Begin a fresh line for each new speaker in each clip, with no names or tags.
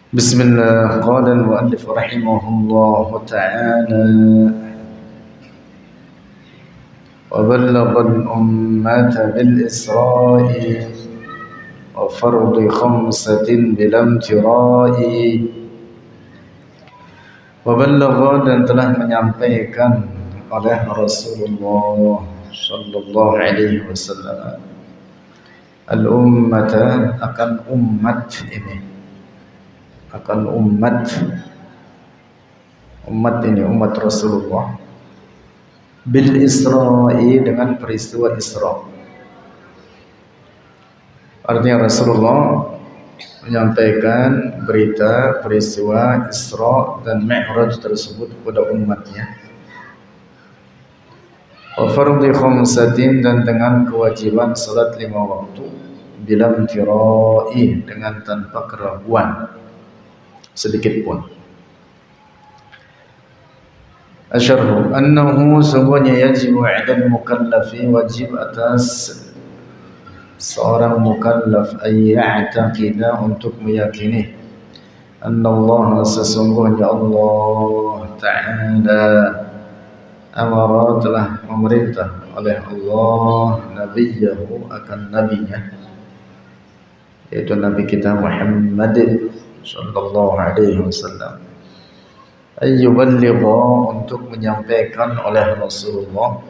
بسم الله. قال المؤلف رحمه الله تعالى: وبلغ الأمة بالإسراء وفرض خمسة بلا امتراء. وبلغ, dan telah menyampaikan oleh Rasulullah sallallahu alaihi wasallam al-ummata, akan umat ini, akan umat ini, umat Rasulullah, bil Isra'i, dengan peristiwa Isra. Artinya Rasulullah menyampaikan berita peristiwa Isra dan Mi'raj tersebut kepada umatnya. Wa fardhi khamsatin, dan dengan kewajiban salat 5 waktu, bila imtira'i, dengan tanpa keraguan sedikit pun. Asyarhu annahu, sungguhnya, yajibu 'alal mukallafi, wajib atas seorang mukallaf, ayya'taqida, untuk meyakini, annallaha, sesungguhnya Allah Ta'ala, amara, telah memerintah oleh Allah, nabiyahu, akan nabinya, yaitu nabi kita Muhammad sallallahu alaihi wasallam, ayyuballigha, untuk menyampaikan oleh Rasulullah,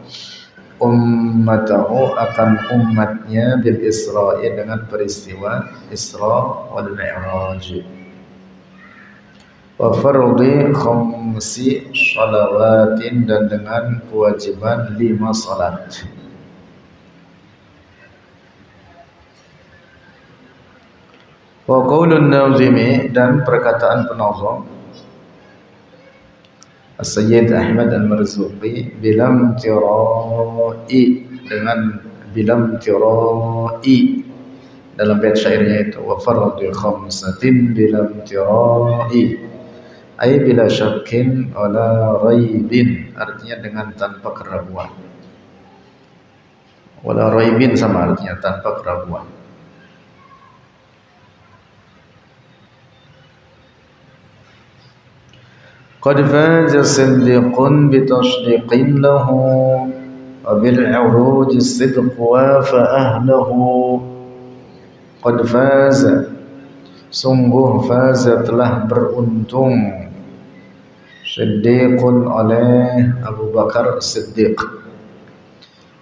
ummatahu, akan umatnya, bil Isra'i, dengan peristiwa Isra wal Mi'raj, wa fardhi khamsi shalawatin, dan dengan kewajiban 5 salat. Wa qaulun nazimi, dan perkataan penazam As-Sayyid Ahmad Al-Marzuqi, bilam tira'i, dengan bilam tira'i, dalam bait syairnya itu, wa fardhi khamsatin bilam tira'i, ay bila syakkin wala raibin, artinya dengan tanpa keraguan. Wala raibin sama artinya tanpa keraguan. Qad faza siddiqun bitashdiqin lahu, wa bil 'uruj as-sidq wa fa ahlahu. Qad faza, sungguh, faza, telah beruntung, siddiqun, oleh Abu Bakar Siddiq,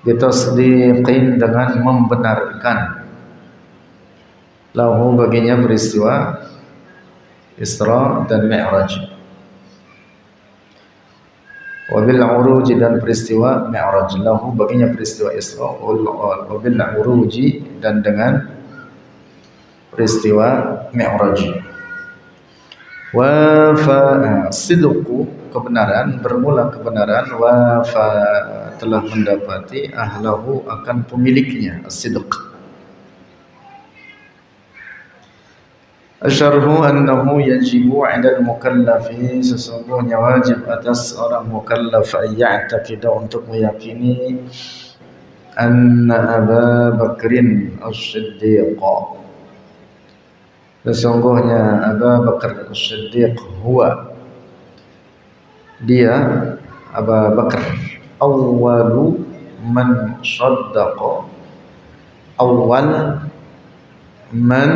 bitasdiqin, dengan membenarkan, lahu, baginya, peristiwa Isra dan Mi'raj, wabil uruji, dan peristiwa Mi'raj, lahu, baginya peristiwa Isra, wabil uruji, dan dengan peristiwa Mi'raj. Wa fa, sidqu, kebenaran, bermula kebenaran, wa fa, telah mendapati, ahlahu, akan pemiliknya, as-sidq. Asyarhu annahu yajibu 'alal mukallafi, sesungguhnya wajib atas orang mukallaf, ayya'taqida, untuk meyakini, anna Aba Bakrin as-Siddiq, sesungguhnya Abu Bakar as-Siddiq, huwa, dia, Abu Bakar, awwalu man saddaqa, awal man,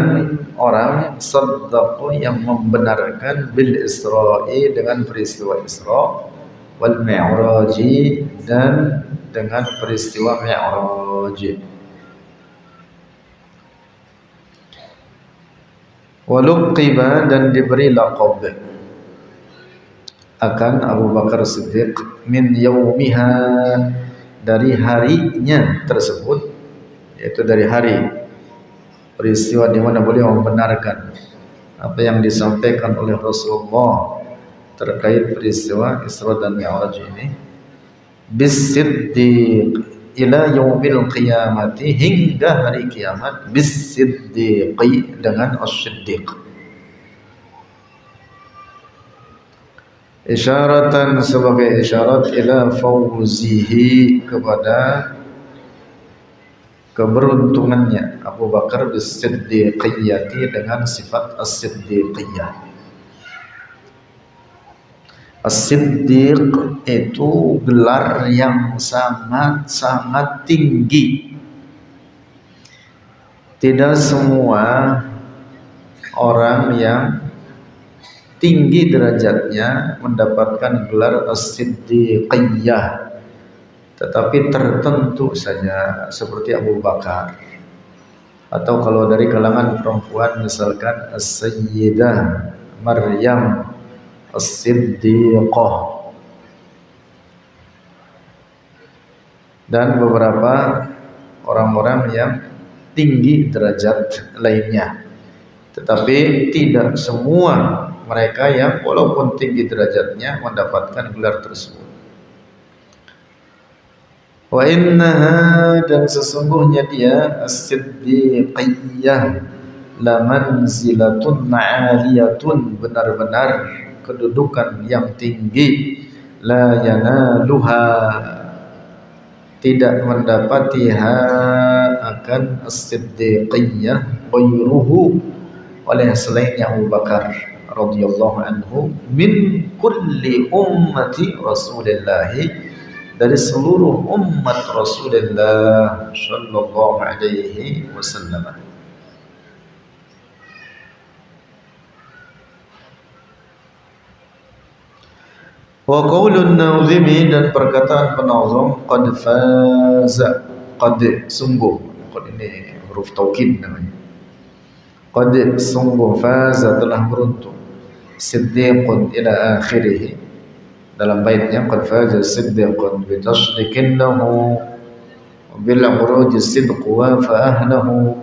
orang, saddaqa, yang membenarkan, bil Isra'i, dengan peristiwa Isra, wal Mi'raji, dan dengan peristiwa Mi'raj. Waluqiba, dan diberi laqab akan Abu Bakar Siddiq, min yaumiha, dari harinya tersebut, yaitu dari hari peristiwa di mana beliau membenarkan apa yang disampaikan oleh Rasulullah terkait peristiwa Isra dan Mi'raj ini, bis-siddiq, ila yaumil qiyamati, hingga hari kiamat, bis-siddiqi, dengan as-siddiq, isyaratan, sebagai isyarat, ila fawzihi, kepada keberuntungannya Abu Bakar bis-siddiqiyyati, dengan sifat as-siddiqiyyah. As-Siddiq itu gelar yang sangat-sangat tinggi. Tidak semua orang yang tinggi derajatnya mendapatkan gelar As-Siddiqiyah, tetapi tertentu saja seperti Abu Bakar, atau kalau dari kalangan perempuan misalkan As-Sayyidah Maryam As-Siddiqah, dan beberapa orang-orang yang tinggi derajat lainnya. Tetapi tidak semua mereka yang walaupun tinggi derajatnya mendapatkan gelar tersebut. Wa innaha, dan sesungguhnya dia As-Siddiqiyah la manzilatun 'aliyatun, benar-benar kedudukan yang tinggi, la yanaluha, tidak mendapatiha akan As-Siddiqiyah ghairuhu, oleh selainnya Abu Bakar radhiyallahu anhu, min kulli ummati Rasulillah, dari seluruh umat Rasulullah sallallahu alaihi wasallam. Wa qaulun nazimi, dan perkataan penazam, qad faza, qad sungguh, qad ini huruf taukid namanya, qad sungguh, faza telah beruntung, siddiqun ila akhirih, dalam baitnya qad faza siddiqun bi tasdiqin lahu bil uruj sidq wa fa ahlahu,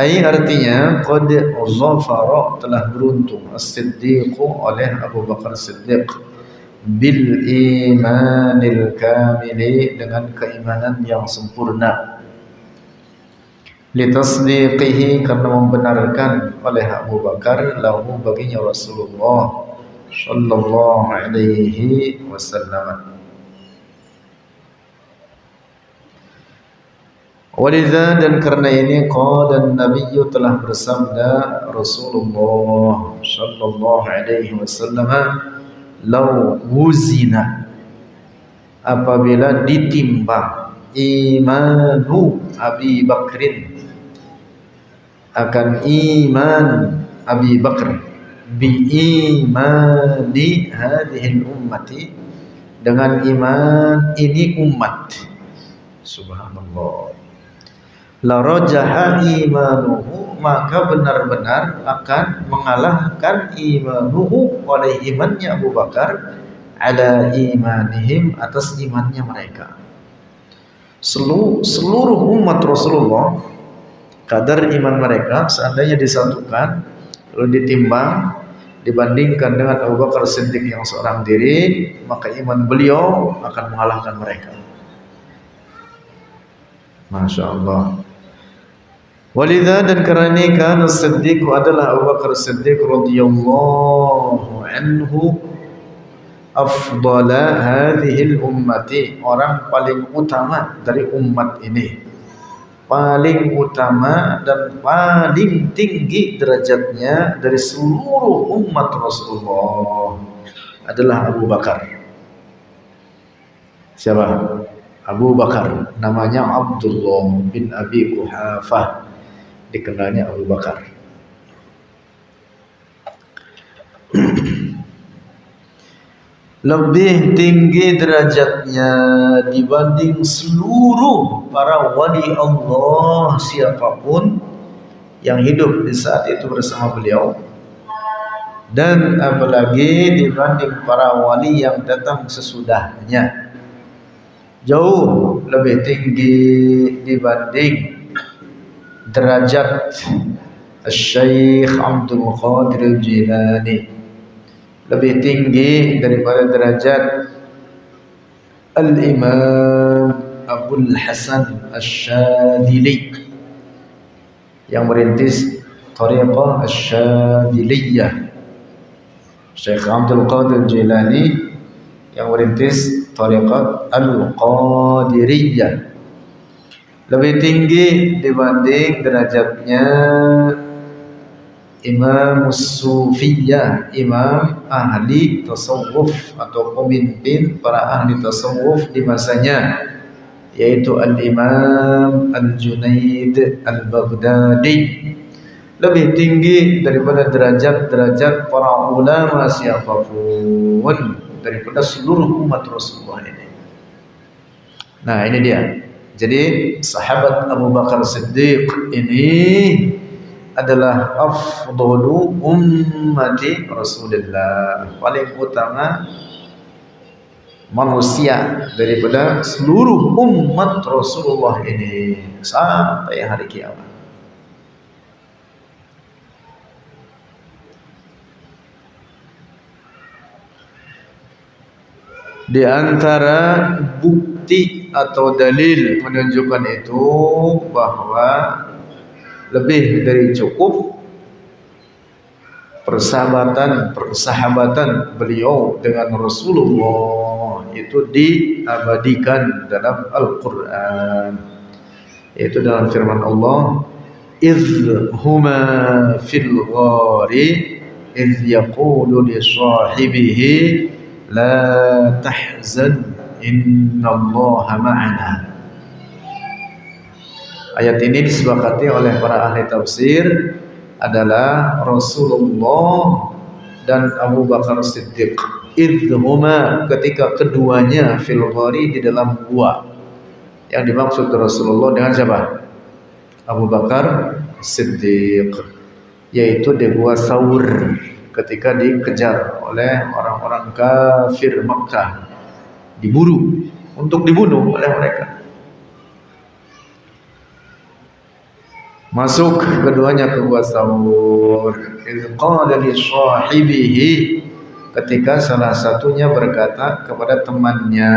ai artinya qad zafara, telah beruntung, as-siddiq oleh Abu Bakar Siddiq, bil imanil kamili, dengan keimanan yang sempurna, litasdiqihi, karena membenarkan oleh Abu Bakar, lahu baginya Rasulullah sallallahu alaihi wasallam. Walidha, dan karena ini, qala an-nabiyyu, telah bersabda Rasulullah sallallahu alaihi wasallam, lau wuzina, apabila ditimbang, imanu Abi Bakrin, akan iman Abi Bakr, bi imani hadhil ummati, dengan iman ini umat, subhanallah, la rajaha imanuhu, maka benar-benar akan mengalahkan imanuhu, oleh imannya Abu Bakar, ala imanihim, atas imannya mereka. Seluruh umat Rasulullah, kadar iman mereka seandainya disatukan lalu ditimbang dibandingkan dengan Abu Bakar Siddiq yang seorang diri, maka iman beliau akan mengalahkan mereka. Masya Allah. Walidha, dan karena ini, kana Siddiq, adalah Abu Bakar Siddiq radhiyallahu anhu, afdala hadhil ummati, orang paling utama dari umat ini, paling utama dan paling tinggi derajatnya dari seluruh umat Rasulullah adalah Abu Bakar. Siapa? Abu Bakar, namanya Abdullah bin Abi Quhafah, dikenalnya Abu Bakar. Lebih tinggi derajatnya dibanding seluruh para wali Allah siapapun yang hidup di saat itu bersama beliau, dan apalagi dibanding para wali yang datang sesudahnya, jauh lebih tinggi dibanding derajat Syekh Abdul Qadir Jilani, lebih tinggi daripada derajat Al-Imam Abul Hasan Asy-Syadzili yang merintis Thariqah Asy-Syadziliyah, Syekh Abdul Qadir Jilani yang merintis Thariqat Al-Qadiriyah, lebih tinggi dibanding derajatnya imam sufiyah, imam ahli tasawuf atau pemimpin para ahli tasawuf di masanya, yaitu Al-Imam Al-Junaid Al-Baghdadi, lebih tinggi daripada derajat-derajat para ulama siapapun, daripada seluruh umat Rasulullah ini. Nah, ini dia. Jadi sahabat Abu Bakar Siddiq ini adalah afdalu ummati Rasulullah, paling utama manusia daripada seluruh umat Rasulullah ini sampai hari kiamat. Di antara bukti atau dalil menunjukkan itu bahwa lebih dari cukup persahabatan beliau dengan Rasulullah itu diabadikan dalam Al-Quran, yaitu dalam firman Allah, "Idh huma fil ghari idh yaqulu li sahibihi la tahzan innallaha ma'ana." Ayat ini disepakati oleh para ahli tafsir adalah Rasulullah dan Abu Bakar Siddiq. Idhuma, ketika keduanya fil ghari, di dalam gua. Yang dimaksud Rasulullah dengan siapa? Abu Bakar Siddiq, yaitu di gua Saur, ketika dikejar oleh orang-orang kafir Makkah, diburu untuk dibunuh oleh mereka. Masuk keduanya ke gua Saur. Idh qala li sahibihi, ketika salah satunya berkata kepada temannya.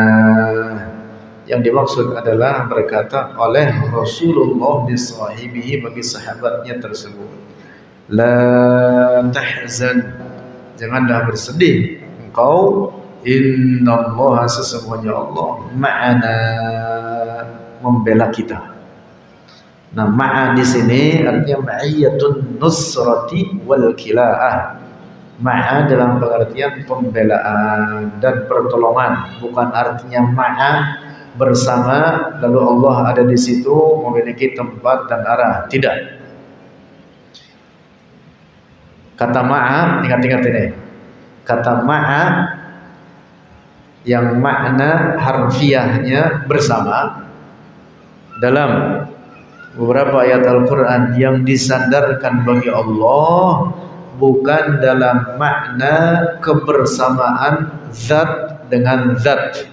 Yang dimaksud adalah berkata oleh Rasulullah li sahibihi, bagi sahabatnya tersebut, la tahzan, janganlah bersedih engkau, innallaha, sesungguhnya Allah, ma'ana, membela kita. Nah, ma'a di sini artinya ma'iyyatun nusrati wal kila'ah. Ma'a dalam pengertian pembelaan dan pertolongan, bukan artinya ma'a bersama lalu Allah ada di situ memiliki tempat dan arah. Tidak. Kata ma'a, ingat-ingat ini. Kata ma'a yang makna harfiahnya bersama, dalam beberapa ayat Al-Quran yang disandarkan bagi Allah bukan dalam makna kebersamaan zat dengan zat,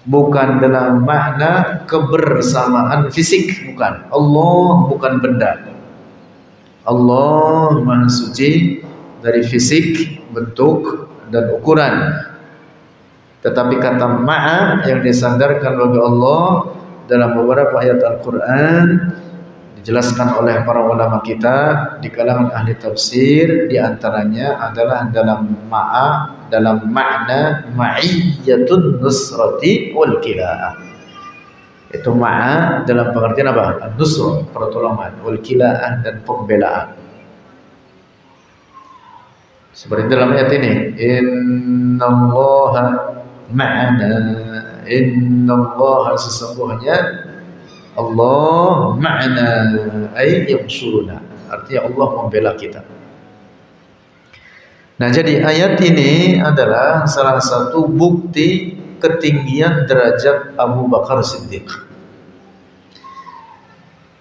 bukan dalam makna kebersamaan fisik, bukan. Allah bukan benda. Allah Maha Suci dari fisik, bentuk, dan ukuran. Tetapi kata ma'a yang disandarkan bagi Allah dalam beberapa ayat Al-Quran dijelaskan oleh para ulama kita di kalangan ahli tafsir, di antaranya adalah dalam ma'a, dalam makna ma'iyyatun nusrati wal kila'ah. Itu ma'a dalam pengertian apa? Nusrah, pertolongan, wal kila'ah, dan pembelaan. Seperti dalam ayat ini, innallaha ma'ana, innallaha, sesungguhnya Allah, ma'ana ay yansuruna, artinya Allah membela kita. Nah, jadi ayat ini adalah salah satu bukti ketinggian derajat Abu Bakar Siddiq.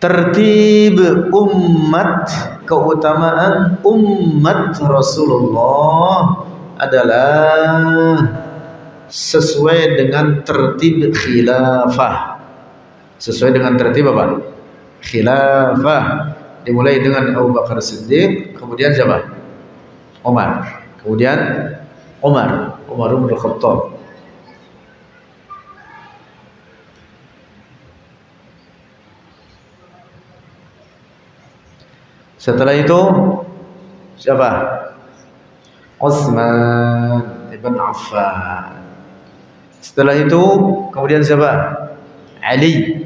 Tertib umat, keutamaan umat Rasulullah adalah sesuai dengan tertib khilafah. Sesuai dengan tertib apa? Khilafah. Dimulai dengan Abu Bakar Siddiq, kemudian siapa? Umar. Kemudian Umar bin Khattab. Setelah itu siapa? Utsman ibn Affan. Setelah itu kemudian siapa? Ali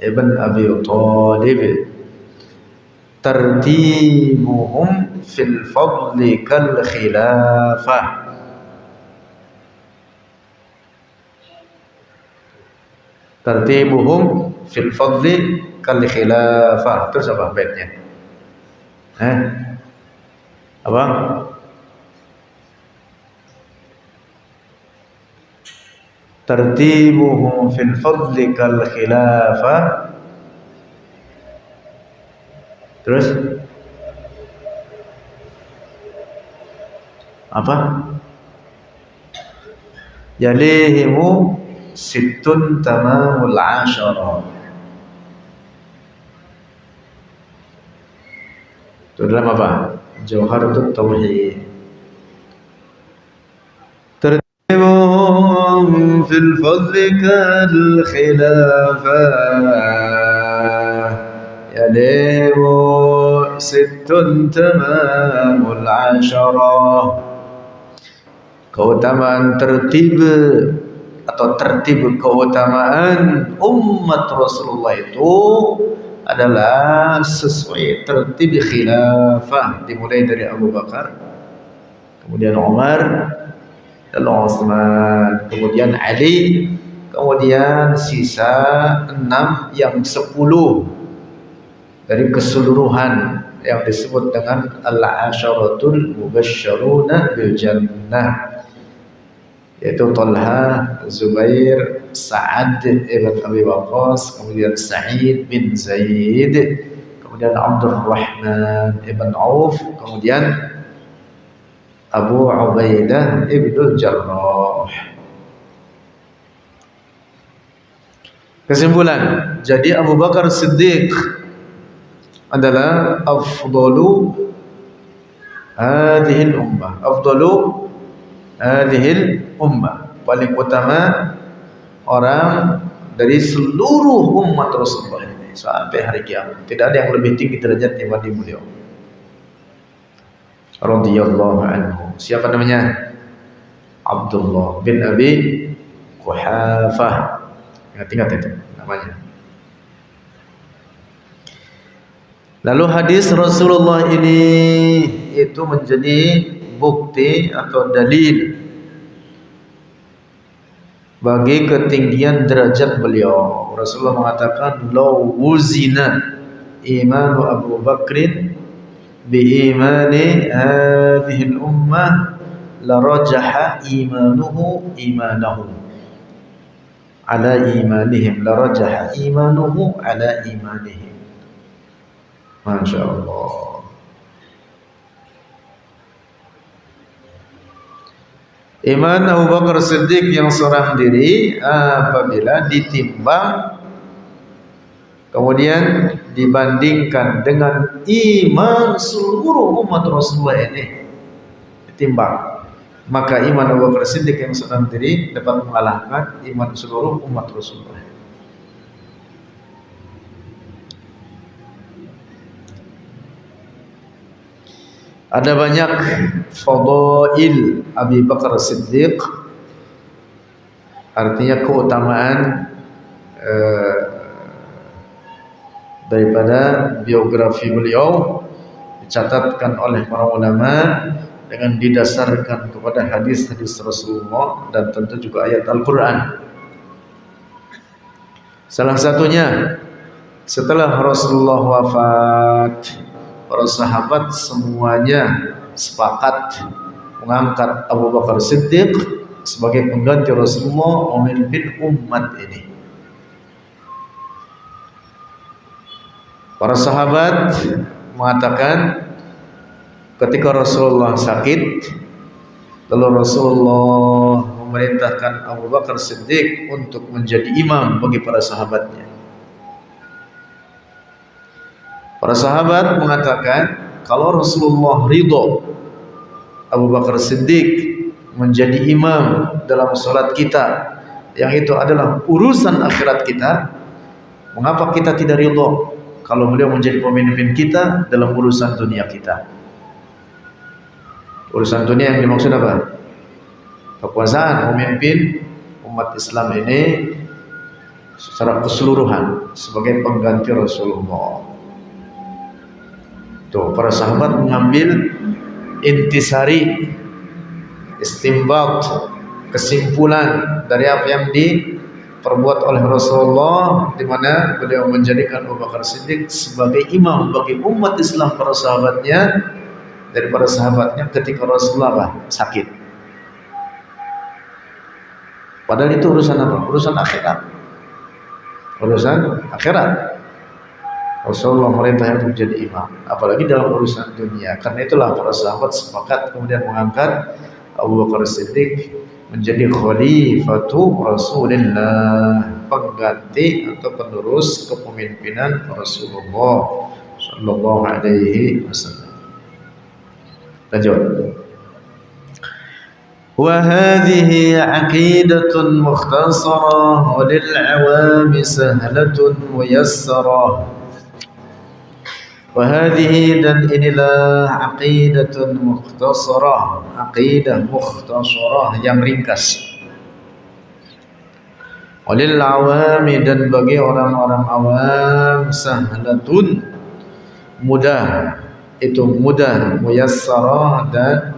ibn Abi Thalib. tartibuhum fil fadli kal khilafah. Tartibuhum fil fadli kal khilafah. Terus apa baitnya? Apa? Tartibuhum fil fadli kal khilafah. Terus apa? Yalihimu sittun tamamul asyara. Itu dalam apa? Jawharatut Tauhid. Tartibuhum fil fadli kal khilafah. Yalihimu sittun tamamul asyara. Keutamaan tertib atau tertib keutamaan umat Rasulullah itu adalah sesuai tertib khilafah, dimulai dari Abu Bakar, kemudian Umar, lalu Utsman, kemudian Ali, kemudian sisa 6 yang 10 dari keseluruhan yang disebut dengan al-asyaratul mubasysyaruna bil jannah, yaitu Talha, Zubair, Sa'ad ibn Abi Waqqas, kemudian Sa'id bin Zaid, kemudian Abdurrahman ibn Auf, kemudian Abu Ubaidah ibn Jarrah. Kesimpulan, jadi Abu Bakar Siddiq adalah afdalu hadhil ummah, afdalu hadhil ummah, paling utama orang dari seluruh umat Rasulullah ini sampai hari kiamat. Tidak ada yang lebih tinggi derajat dibanding beliau. Radhiyallahu anhu. Siapa namanya? Abdullah bin Abi Quhafah. Ingat-ingat itu namanya. Lalu hadis Rasulullah ini itu menjadi bukti atau dalil bagi ketinggian derajat beliau. Rasulullah mengatakan, "Law wuzina imanu Abu Bakrin bi imani hadhihi al-ummah la rajaha imanuhu imanahum ala imanihim, la rajaha imanuhu ala imanihim." Masya Allah. Iman Abu Bakar Siddiq yang seorang diri apabila ditimbang kemudian dibandingkan dengan iman seluruh umat Rasulullah ini, ditimbang, maka iman Abu Bakar Siddiq yang seorang diri dapat mengalahkan iman seluruh umat Rasulullah. Ada banyak fadail Abi Bakar Siddiq, artinya keutamaan daripada biografi beliau dicatatkan oleh para ulama dengan didasarkan kepada hadis-hadis Rasulullah dan tentu juga ayat Al-Quran. Salah satunya, setelah Rasulullah wafat, para sahabat semuanya sepakat mengangkat Abu Bakar Siddiq sebagai pengganti Rasulullah memimpin umat ini. Para sahabat mengatakan ketika Rasulullah sakit, lalu Rasulullah memerintahkan Abu Bakar Siddiq untuk menjadi imam bagi para sahabatnya. Para sahabat mengatakan, kalau Rasulullah ridho Abu Bakar Siddiq menjadi imam dalam salat kita, yang itu adalah urusan akhirat kita, mengapa kita tidak ridho kalau beliau menjadi pemimpin kita dalam urusan dunia kita? Urusan dunia yang dimaksud apa? Kekuasaan, memimpin umat Islam ini secara keseluruhan sebagai pengganti Rasulullah. Tuh, para sahabat mengambil intisari, istinbat, kesimpulan dari apa yang diperbuat oleh Rasulullah, di mana beliau menjadikan Abu Bakar Siddiq sebagai imam bagi umat Islam para sahabatnya, dari para sahabatnya ketika Rasulullah sakit. Padahal itu urusan apa? Urusan akhirat. Urusan akhirat. Rasulullah merintah untuk jadi imam, apalagi dalam urusan dunia. Karena itulah para sahabat sepakat kemudian mengangkat Abu Bakar Siddiq menjadi khalifatu Rasulullah, pengganti atau penerus kepemimpinan Rasulullah sallallahu alaihi wasallam. Lanjut. Wa hadhihi 'aqidatun mukhtasarah wa lil 'awami sahlatun muyassarah. Wahadihi, dan inilah aqidatun mukhtasarah, aqidah mukhtasarah yang ringkas. Walil awami, dan bagi orang-orang awam, sahlatun, mudah, itu mudah, muyassarah, dan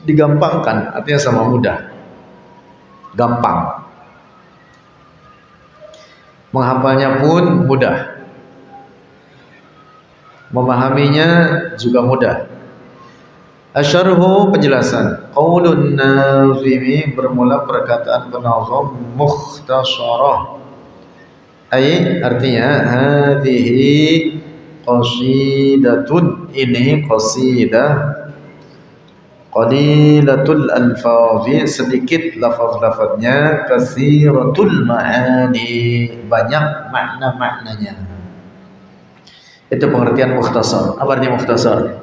digampangkan, artinya sama mudah, gampang. Menghafalnya pun mudah, memahaminya juga mudah. Asyarhu, penjelasan. Qaulun nazimi, bermula perkataan penazam, mukhtasarah, artinya hadhihi qasidatun, ini qasidah, qalilatul alfazi, sedikit lafaz-lafaznya, katsiratul ma'ani, banyak makna-maknanya. Itu pengertian mukhtasar. Apa artinya mukhtasar?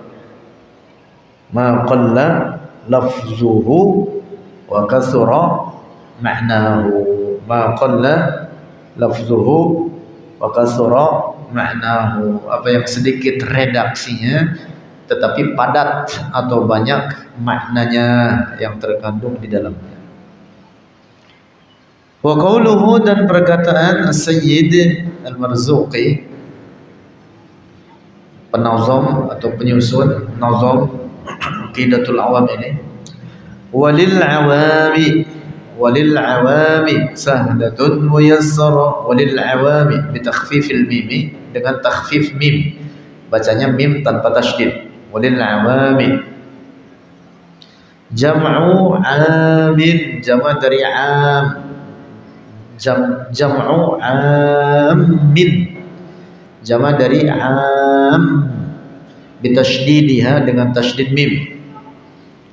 Ma qalla lafzuhu wa kathura ma'nahu. Ma qalla lafzuhu wa kathura ma'nahu. Apa yang sedikit redaksinya tetapi padat atau banyak maknanya yang terkandung di dalamnya. Wa qauluhu, dan perkataan Sayyid Al-Marzuqi, penazam atau penyusun nazam Aqidatul Awam ini, walil awami sahlatun muyassara, walil awami bitakhfifil mim, dengan takhfif mim, bacanya mim tanpa tasydid, walil awami. Jam'u amin, jama' dari am, jam'u amin, jama' dari am, bitasydidha, dengan tasydid mim.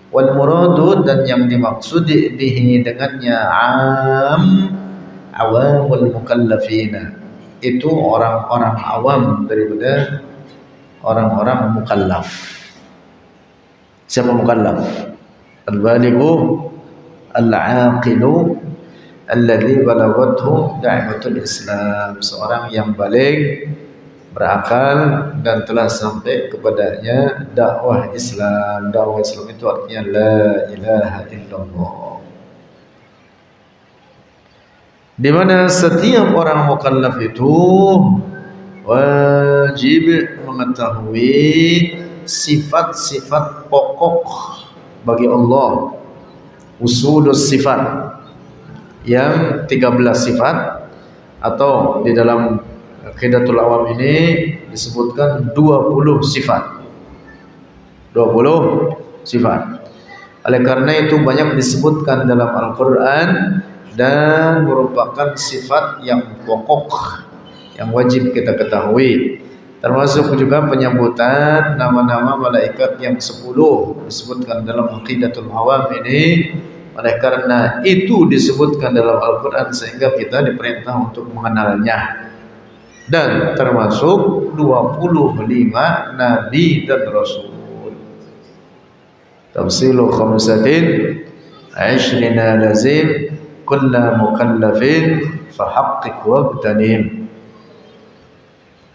Wal muradu, dan yang dimaksud bihi dengannya am, awamul mukallafina, itu orang-orang awam daripada orang-orang mukallaf. Siapa mukallaf? Al-balighu al-aqilu alladhi balaghathu da'watul Islam, seorang yang baligh, berakal, dan telah sampai kepadanya dakwah Islam. Dakwah Islam itu artinya la ilaha illallah, di mana setiap orang mukallaf itu wajib mengetahui sifat-sifat pokok bagi Allah, usulus sifat, yang 13 sifat, atau di dalam Aqidatul Awam ini disebutkan 20 sifat. 20 sifat. Oleh karena itu banyak disebutkan dalam Al-Quran dan merupakan sifat yang pokok yang wajib kita ketahui. Termasuk juga penyebutan nama-nama malaikat yang 10 disebutkan dalam Aqidatul Awam ini. Oleh karena itu disebutkan dalam Al-Quran sehingga kita diperintah untuk mengenalnya. Dan termasuk 25 nabi dan rasul. Tafsilu khamsatin 'ashrina lazim kulla mukallafin fahaqqiq wabtanim.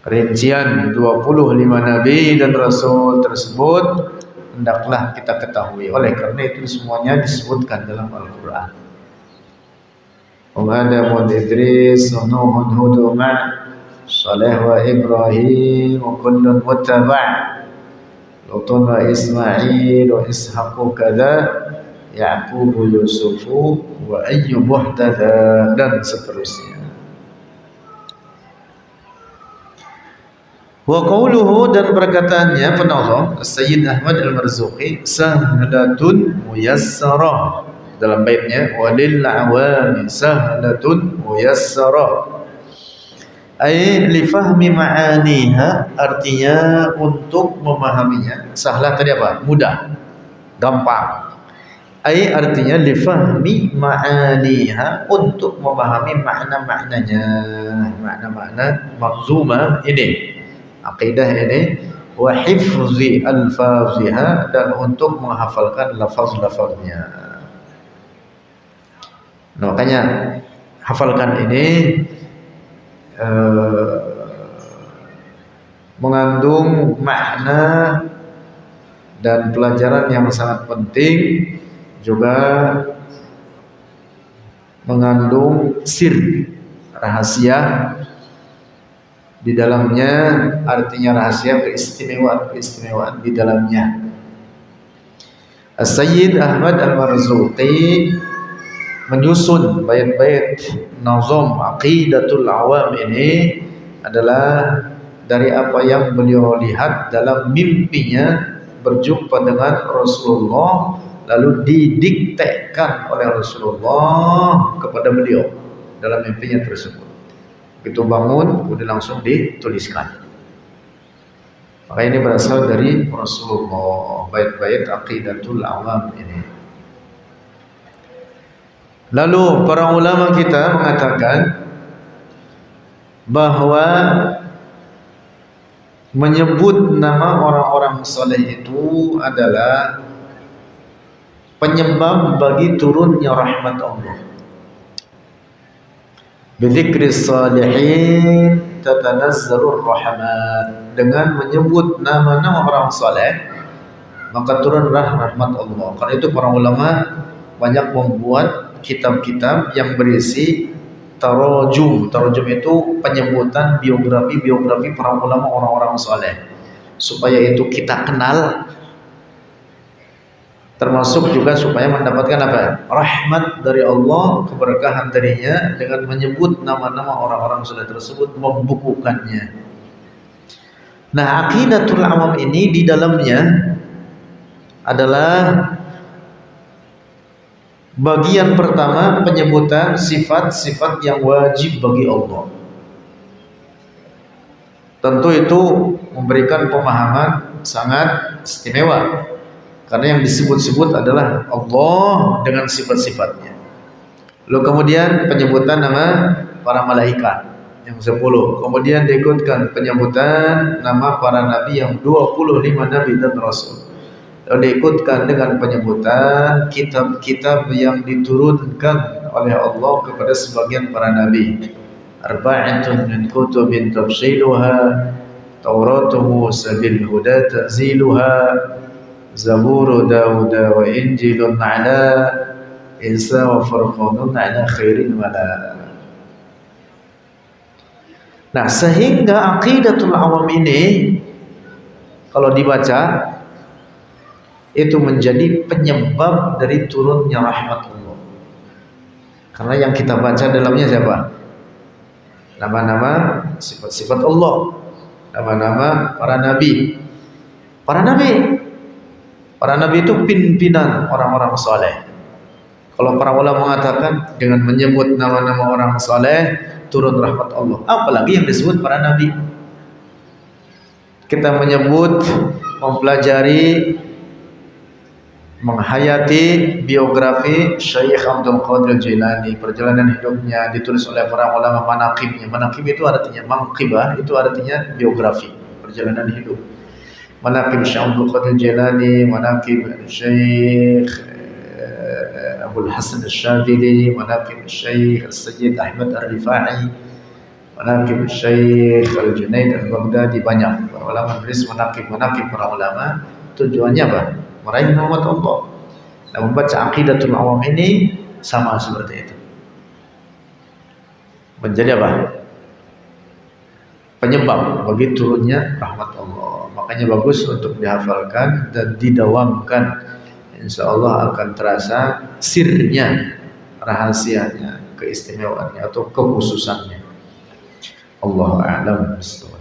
Rincian 25 nabi dan rasul tersebut hendaklah kita ketahui. Oleh karena itu semuanya disebutkan dalam Al-Quran. Wa Adam wa Idris wa Nuh Hud Saleh wa Ibrahim wa kullun muttaba' Lutun wa Ismail wa Ishaqu kada Ya'qub Yusufu wa Ayyub muhtada dan seterusnya. Wa qawluhu dan perkataannya penazam Sayyid Ahmad Al-Marzuqi sahlatun muyassarah dalam baitnya walil awami sahlatun muyassarah ay li fahmi ma'aniha artinya untuk memahaminya. Sahlah tadi apa? Mudah, gampang. Ay artinya li fahmi ma'aniha untuk memahami makna-maknanya, makna-makna manzumah ini, akidah ini, wa hifzi alfaziha dan untuk menghafalkan lafaz-lafaznya. Nah, makanya hafalkan ini mengandung makna dan pelajaran yang sangat penting, juga mengandung sir, rahasia di dalamnya, artinya rahasia keistimewaan di dalamnya. As-Sayyid Ahmad Al-Marzuqi menyusun bait-bait nazam Aqidatul Awam ini adalah dari apa yang beliau lihat dalam mimpinya berjumpa dengan Rasulullah, lalu didiktekan oleh Rasulullah kepada beliau dalam mimpinya tersebut. Begitu bangun kemudian langsung dituliskan. Maka ini berasal dari Rasulullah, bait-bait Aqidatul Awam ini. Lalu para ulama kita mengatakan bahwa menyebut nama orang-orang saleh itu adalah penyebab bagi turunnya rahmat Allah. Bidzikris salihin tatanazzalur rahmat. Dengan menyebut nama-nama orang saleh maka turunlah rahmat Allah. Karena itu para ulama banyak membuat kitab-kitab yang berisi tarajum. Tarajum itu penyebutan biografi para ulama orang-orang saleh, supaya itu kita kenal, termasuk juga supaya mendapatkan apa? Rahmat dari Allah, keberkahan darinya dengan menyebut nama-nama orang-orang saleh tersebut, membukukannya. Nah, Aqidatul Awam ini di dalamnya adalah bagian pertama penyebutan sifat-sifat yang wajib bagi Allah. Tentu itu memberikan pemahaman sangat istimewa, karena yang disebut-sebut adalah Allah dengan sifat-sifatnya. Lalu kemudian penyebutan nama para malaikat yang 10. Kemudian diikutkan penyebutan nama para nabi yang 25 nabi dan rasul. Lalu diikutkan dengan penyebutan kitab-kitab yang diturunkan oleh Allah kepada sebagian para nabi. Arba'atun min kutubin tafsiluha Tauratu Musa bil huda tanziluha Zaburu Dawud wa Injilun ala Isa wa Furqanun ala khairil mala. Nah, sehingga Aqidatul Awam ini kalau dibaca itu menjadi penyebab dari turunnya rahmat Allah. Karena yang kita baca dalamnya siapa? Nama-nama sifat-sifat Allah, nama-nama para nabi. Para nabi itu pimpinan orang-orang saleh. Kalau para ulama mengatakan dengan menyebut nama-nama orang saleh turun rahmat Allah, apalagi yang disebut para nabi. Kita menyebut, mempelajari, menghayati biografi Syekh Abdul Qadir Jilani, perjalanan hidupnya ditulis oleh para ulama, manaqibnya. Manaqib itu artinya mangqibah, itu artinya biografi, perjalanan hidup. Manaqib Syekh Abdul Qadir Jilani, manaqib Syekh Abdul Hasan Al-Syadili, manaqib Syekh Sayyid Ahmad Ar-Rifai, manaqib Syekh Al-Junaid Al-Baghdadi. Banyak para ulama menulis manaqib para ulama. Tujuannya apa? Meraih rahmat Allah. Nah, membaca Aqidatul Awam ini sama seperti itu. Menjadi apa? penyebab bagi turunnya rahmat Allah. Makanya bagus untuk dihafalkan dan didawamkan. Insya Allah akan terasa sirnya, rahasianya, keistimewaannya atau kekhususannya. Allahu a'lam bishawab.